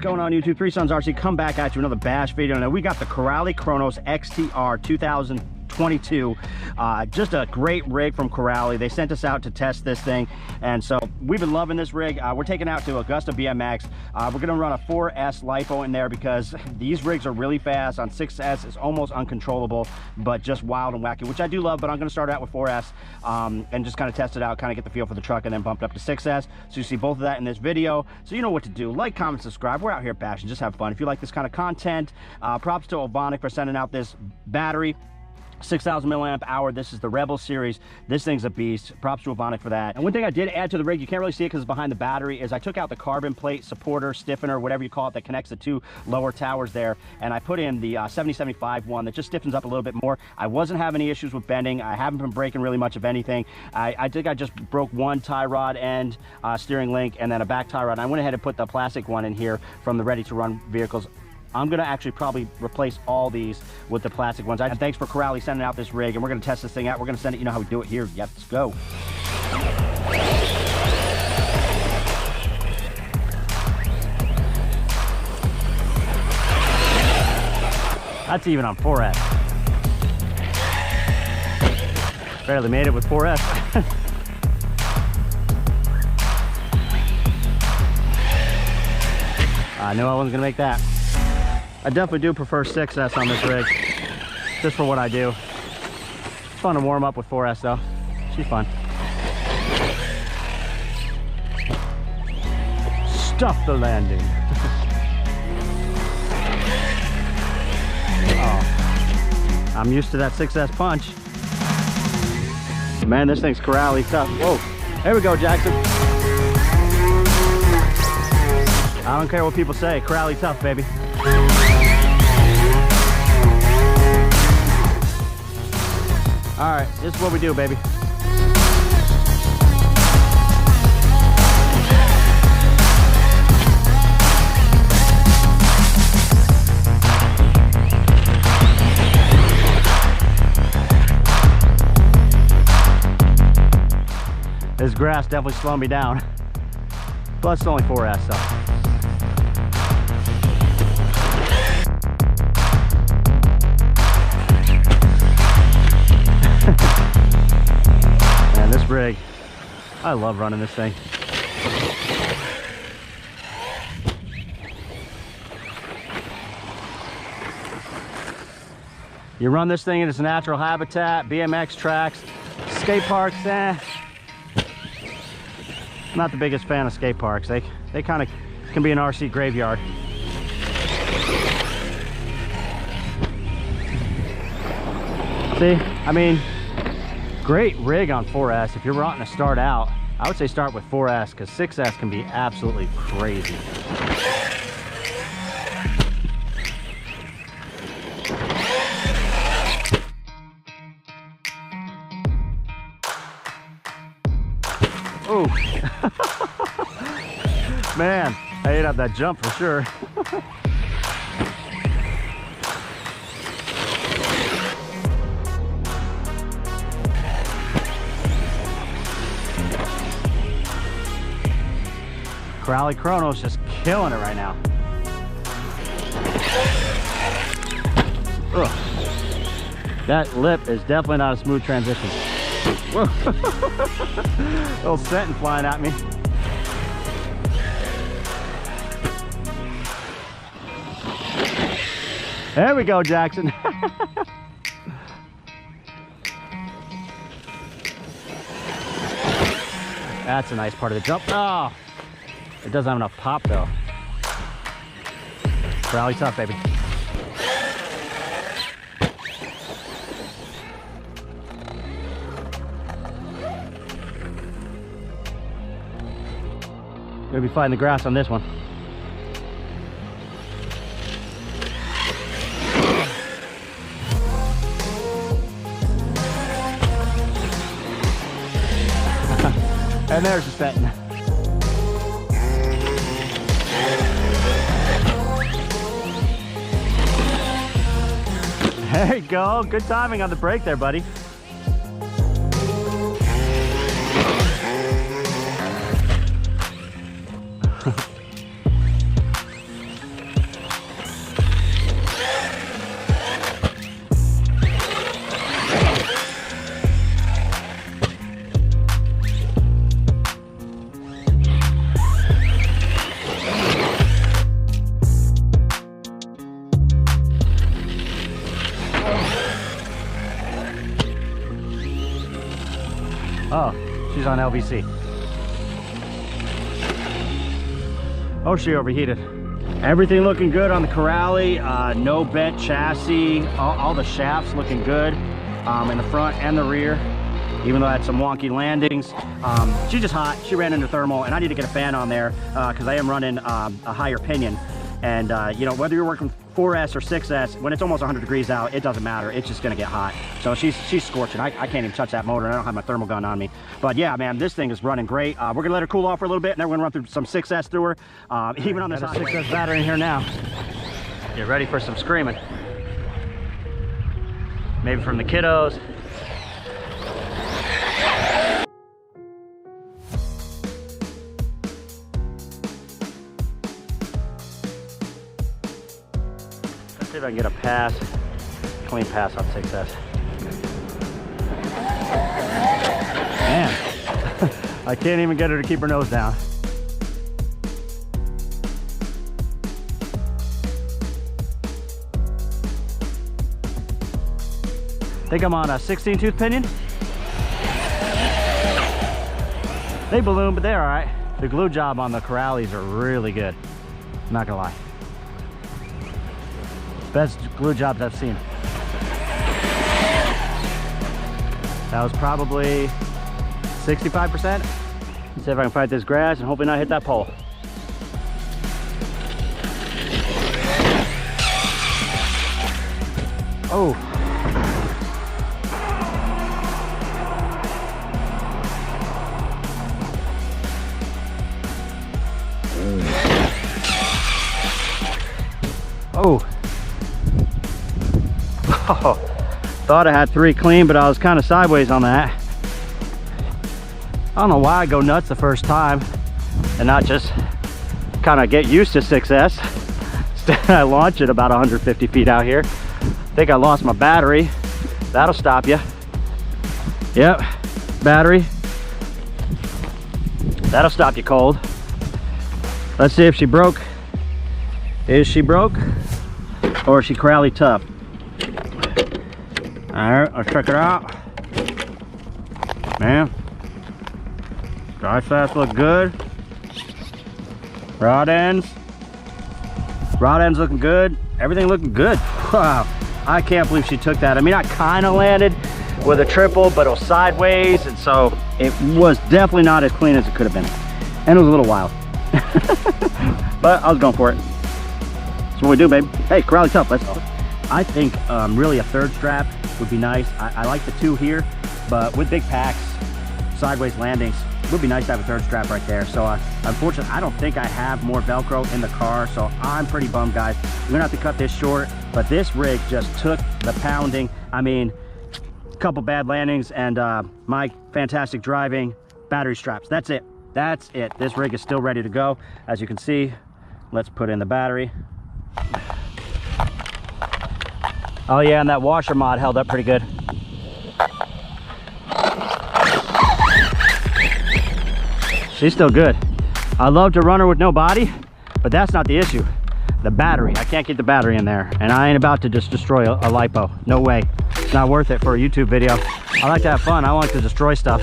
going on YouTube? Three Sons RC, come back at you another bash video. Now we got the Corally Kronos XTR 2022. Just a great rig from Corally. They sent us out to test this thing, and so we've been loving this rig. We're taking out to Augusta BMX. We're gonna run a 4S LiPo in there because these rigs are really fast. On 6S it's almost uncontrollable, but just wild and wacky, which I do love. But I'm gonna start out with 4S and just kind of test it out, kind of get the feel for the truck, and then bumped up to 6S. So you see both of that in this video, so you know what to do. Like, comment, subscribe. We're out here bashing, just have fun. If you like this kind of content, props to Ovonic for sending out this battery. 6,000 milliamp hour. This is the Rebel series. This thing's a beast. Props to Ovonic for that. And one thing I did add to the rig, you can't really see it because it's behind the battery, is I took out the carbon plate supporter, stiffener, whatever you call it, that connects the two lower towers there, and I put in the 7075 one that just stiffens up a little bit more. I wasn't having any issues with bending. I haven't been breaking really much of anything. I think I just broke one tie rod and steering link, and then a back tie rod. I went ahead and put the plastic one in here from the Ready to Run vehicles. I'm gonna actually probably replace all these with the plastic ones. And thanks for Corally sending out this rig, and we're gonna test this thing out. We're gonna send it, you know how we do it here. Yep, let's go. That's even on 4S. Barely made it with 4S. I knew I wasn't gonna make that. I definitely do prefer 6S on this rig, just for what I do. It's fun to warm up with 4S though. She's fun. Stuff the landing. Oh, I'm used to that 6S punch. Man, this thing's Corally tough. Whoa, there we go, Jackson. I don't care what people say, Corally tough, baby. All right, this is what we do, baby. This grass definitely slowed me down. Plus it's only 4S, so. Man, this rig, I love running this thing. You run this thing in its natural habitat, BMX tracks, skate parks, I'm not the biggest fan of skate parks. They kind of can be an RC graveyard. See, I mean, great rig on 4S. If you're wanting to start out, I would say start with 4S, because 6S can be absolutely crazy. Oh, man, I ate up that jump for sure. Corally Kronos just killing it right now. Ugh. That lip is definitely not a smooth transition. Whoa. Little sentin flying at me. There we go, Jackson. That's a nice part of the jump. Oh, it doesn't have enough pop though. Corally tough, baby. Gonna be fighting the grass on this one. And there's the setting. There you go. Good timing on the brake there, buddy. Oh, she's on LVC. Oh, she overheated. Everything looking good on the Corally. No bent chassis. All the shafts looking good in the front and the rear, even though I had some wonky landings. She's just hot. She ran into thermal, and I need to get a fan on there because I am running a higher pinion. And you know, whether you're working 4S or 6S, when it's almost 100 degrees out, it doesn't matter. It's just gonna get hot. So she's scorching. I can't even touch that motor. I don't have my thermal gun on me. But yeah, man, this thing is running great. We're gonna let her cool off for a little bit, and then we're gonna run through some 6S through her. Even on this 6S battery in here now. Get ready for some screaming. Maybe from the kiddos. See if I can get a pass, clean pass on 6S. Man, I can't even get her to keep her nose down. I think I'm on a 16 tooth pinion. They balloon, but they're all right. The glue job on the Corallys are really good. I'm not gonna lie. Best glue jobs I've seen. That was probably 65%. Let's see if I can fight this grass and hopefully not hit that pole. Oh. Oh. Oh, thought I had 3 clean, but I was kind of sideways on that. I don't know why I go nuts the first time and not just kind of get used to 6S. Instead, I launch it about 150 feet out here. I think I lost my battery. That'll stop you. Yep, battery. That'll stop you cold. Let's see if she broke. Is she broke? Or is she Corally tough? Alright, let's check it out. Man, dry flaps look good. Rod ends looking good. Everything looking good. Wow, I can't believe she took that. I mean, I kind of landed with a triple, but it was sideways, and so it was definitely not as clean as it could have been. And it was a little wild. But I was going for it. That's what we do, babe. Hey, Corally tough, let's go. I think really a third strap would be nice. I like the 2 here, but with big packs, sideways landings, it would be nice to have a third strap right there. So unfortunately, I don't think I have more Velcro in the car, so I'm pretty bummed, guys. We're gonna have to cut this short, but this rig just took the pounding. I mean, a couple bad landings and my fantastic driving, battery straps. That's it. That's it. This rig is still ready to go. As you can see, let's put in the battery. Oh yeah, and that washer mod held up pretty good. She's still good. I love to run her with no body, but that's not the issue. The battery, I can't get the battery in there, and I ain't about to just destroy a lipo. No way. It's not worth it for a YouTube video. I like to have fun. I like to destroy stuff.